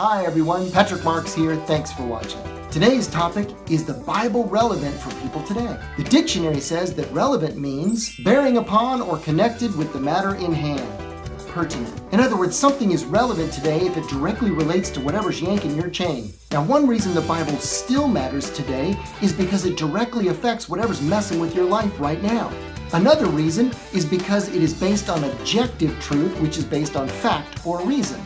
Hi everyone, Patrick Marks here. Thanks for watching. Today's topic is the Bible relevant for people today? The dictionary says that relevant means bearing upon or connected with the matter in hand. Pertinent. In other words, something is relevant today if it directly relates to whatever's yanking your chain. Now, one reason the Bible still matters today is because it directly affects whatever's messing with your life right now. Another reason is because it is based on objective truth, which is based on fact or reason.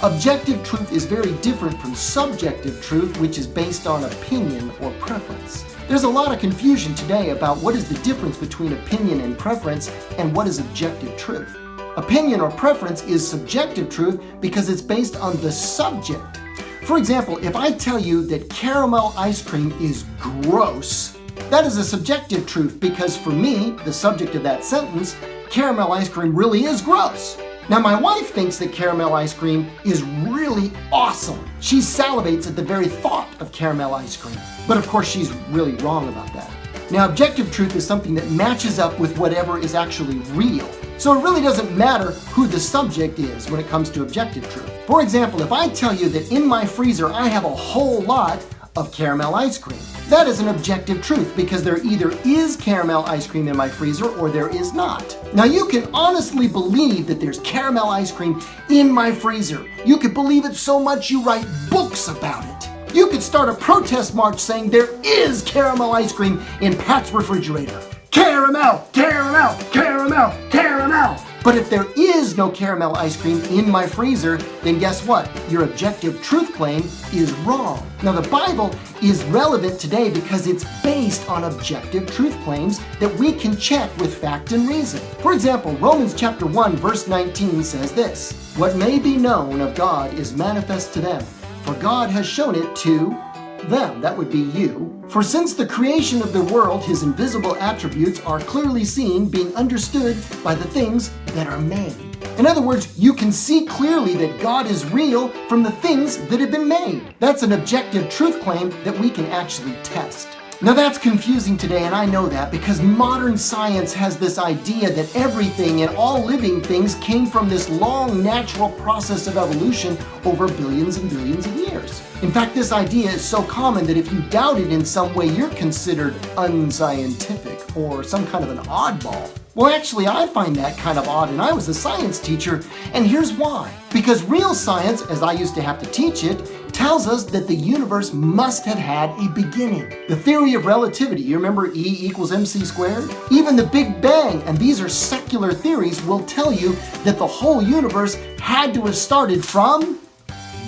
Objective truth is very different from subjective truth, which is based on opinion or preference. There's a lot of confusion today about what is the difference between opinion and preference and what is objective truth. Opinion or preference is subjective truth because it's based on the subject. For example, if I tell you that caramel ice cream is gross, that is a subjective truth because for me, the subject of that sentence, caramel ice cream really is gross. Now, my wife thinks that caramel ice cream is really awesome. She salivates at the very thought of caramel ice cream. But of course, she's really wrong about that. Now, objective truth is something that matches up with whatever is actually real. So it really doesn't matter who the subject is when it comes to objective truth. For example, if I tell you that in my freezer I have a whole lot of caramel ice cream, that is an objective truth because there either is caramel ice cream in my freezer or there is not. Now, you can honestly believe that there's caramel ice cream in my freezer. You could believe it so much you write books about it. You could start a protest march saying there is caramel ice cream in Pat's refrigerator. Caramel, caramel, caramel, caramel. But if there is no caramel ice cream in my freezer, then guess what? Your objective truth claim is wrong. Now, the Bible is relevant today because it's based on objective truth claims that we can check with fact and reason. For example, Romans chapter 1, verse 19 says this: "What may be known of God is manifest to them, for God has shown it to them," that would be you. "For since the creation of the world, his invisible attributes are clearly seen, being understood by the things that are made." In other words, you can see clearly that God is real from the things that have been made. That's an objective truth claim that we can actually test. Now, that's confusing today, and I know that because modern science has this idea that everything and all living things came from this long natural process of evolution over billions and billions of years. In fact, this idea is so common that if you doubt it in some way, you're considered unscientific or some kind of an oddball. Well, actually, I find that kind of odd, and I was a science teacher, and here's why. Because real science, as I used to have to teach it, tells us that the universe must have had a beginning. The theory of relativity, you remember E equals mc squared? Even the Big Bang, and these are secular theories, will tell you that the whole universe had to have started from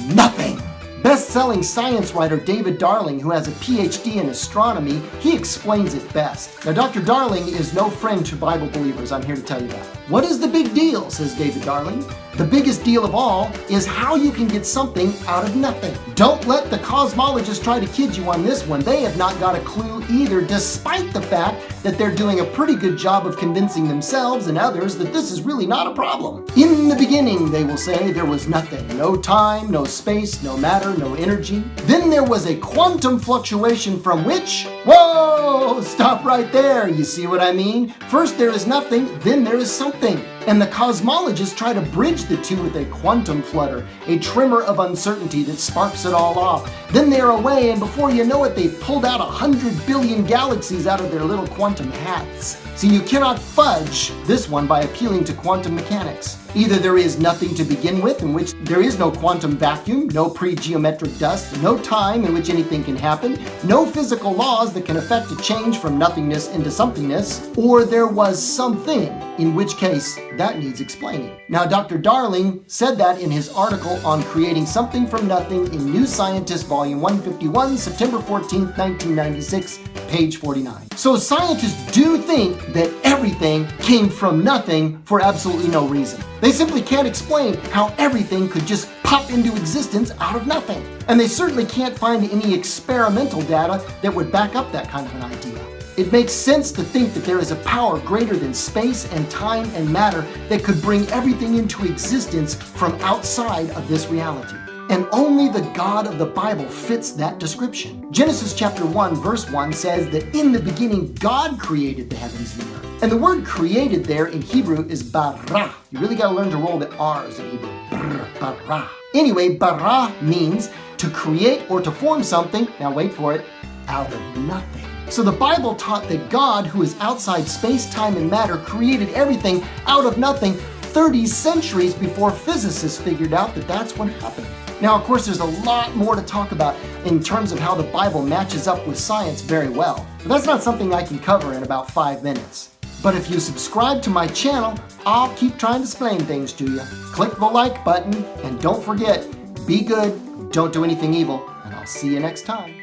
nothing. Best-selling science writer David Darling, who has a PhD in astronomy, he explains it best. Now, Dr. Darling is no friend to Bible believers, I'm here to tell you that. "What is the big deal?" says David Darling. "The biggest deal of all is how you can get something out of nothing." Don't let the cosmologists try to kid you on this one. They have not got a clue either, despite the fact that they're doing a pretty good job of convincing themselves and others that this is really not a problem. "In the beginning," they will say, "there was nothing. No time, no space, no matter, no energy. Then there was a quantum fluctuation from which..." Whoa! Stop right there. You see what I mean? First there is nothing, then there is something. And the cosmologists try to bridge the two with a quantum flutter, a tremor of uncertainty that sparks it all off. Then they're away, and before you know it, they've pulled out 100 billion galaxies out of their little quantum hats. See, you cannot fudge this one by appealing to quantum mechanics. Either there is nothing to begin with, in which there is no quantum vacuum, no pre-geometric dust, no time in which anything can happen, no physical laws that can affect a change from nothingness into somethingness, or there was something, in which case that needs explaining. Now, Dr. Darling said that in his article on creating something from nothing in New Scientist, volume 151, September 14th, 1996, page 49. So scientists do think that everything came from nothing for absolutely no reason. They simply can't explain how everything could just pop into existence out of nothing. And they certainly can't find any experimental data that would back up that kind of an idea. It makes sense to think that there is a power greater than space and time and matter that could bring everything into existence from outside of this reality. And only the God of the Bible fits that description. Genesis chapter 1, verse 1 says that in the beginning God created the heavens and the earth. And the word created there in Hebrew is bara. You really got to learn to roll the R's in Hebrew. Brr. bara. Anyway, bara means to create or to form something, now wait for it, out of nothing. So the Bible taught that God, who is outside space, time, and matter, created everything out of nothing 30 centuries before physicists figured out that that's what happened. Now, of course, there's a lot more to talk about in terms of how the Bible matches up with science very well. But that's not something I can cover in about 5 minutes. But if you subscribe to my channel, I'll keep trying to explain things to you. Click the like button, and don't forget, be good, don't do anything evil, and I'll see you next time.